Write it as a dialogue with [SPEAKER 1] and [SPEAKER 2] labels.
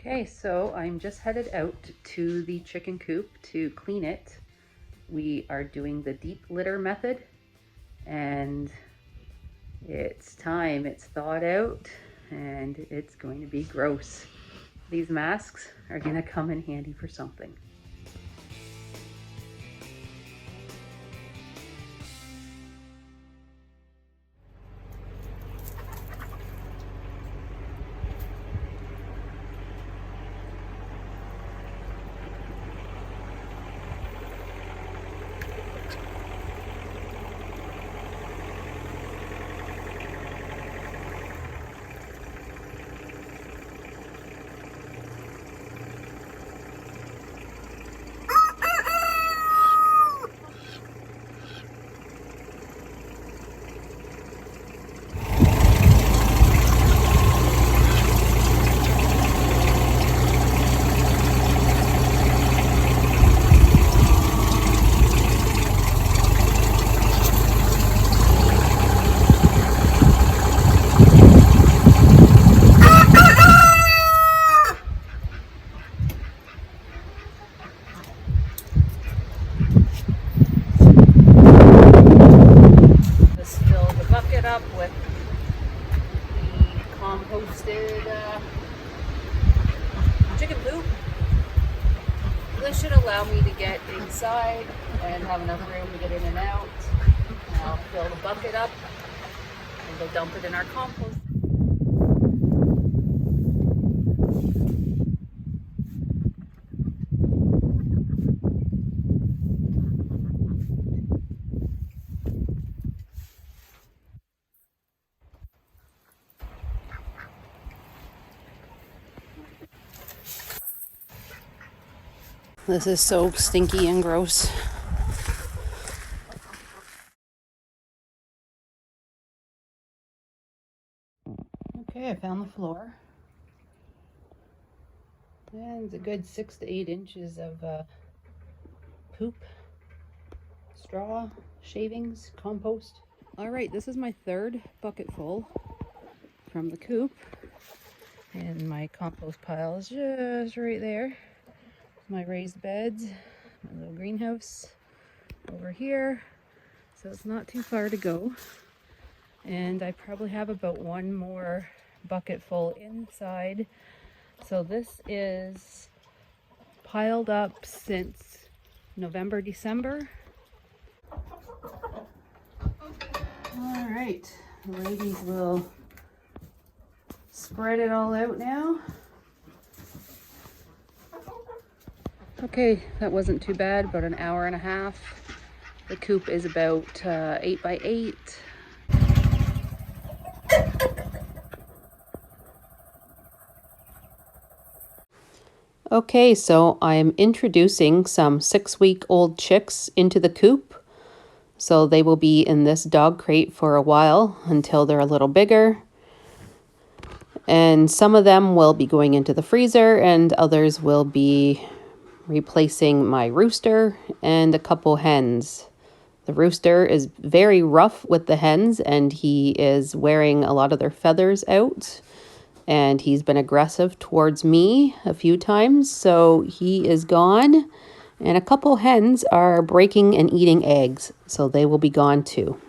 [SPEAKER 1] Okay, so I'm just headed out to the chicken coop to clean it. We are doing the deep litter method, and it's time. It's thawed out and it's going to be gross. These masks are going to come in handy for something. Just fill the bucket up with the composted chicken poop. This should allow me to get inside and have enough room to get in and out. I'll fill the bucket up and go dump it in our compost. This is so stinky and gross. Okay, I found the floor. And it's a good 6 to 8 inches of poop, straw, shavings, compost. All right, this is my third bucket full from the coop. And my compost pile is just right there. My raised beds, my little greenhouse over here. So it's not too far to go. And I probably have about one more bucket full inside. So this is piled up since November, December. All right, the ladies will spread it all out now. Okay, that wasn't too bad, about an hour and a half. The coop is about 8 by 8. Okay, so I'm introducing some 6-week-old chicks into the coop. So they will be in this dog crate for a while until they're a little bigger. And some of them will be going into the freezer and others will be replacing my rooster and a couple hens. The rooster is very rough with the hens and he is wearing a lot of their feathers out. And he's been aggressive towards me a few times, so he is gone. And a couple hens are breaking and eating eggs, so they will be gone too.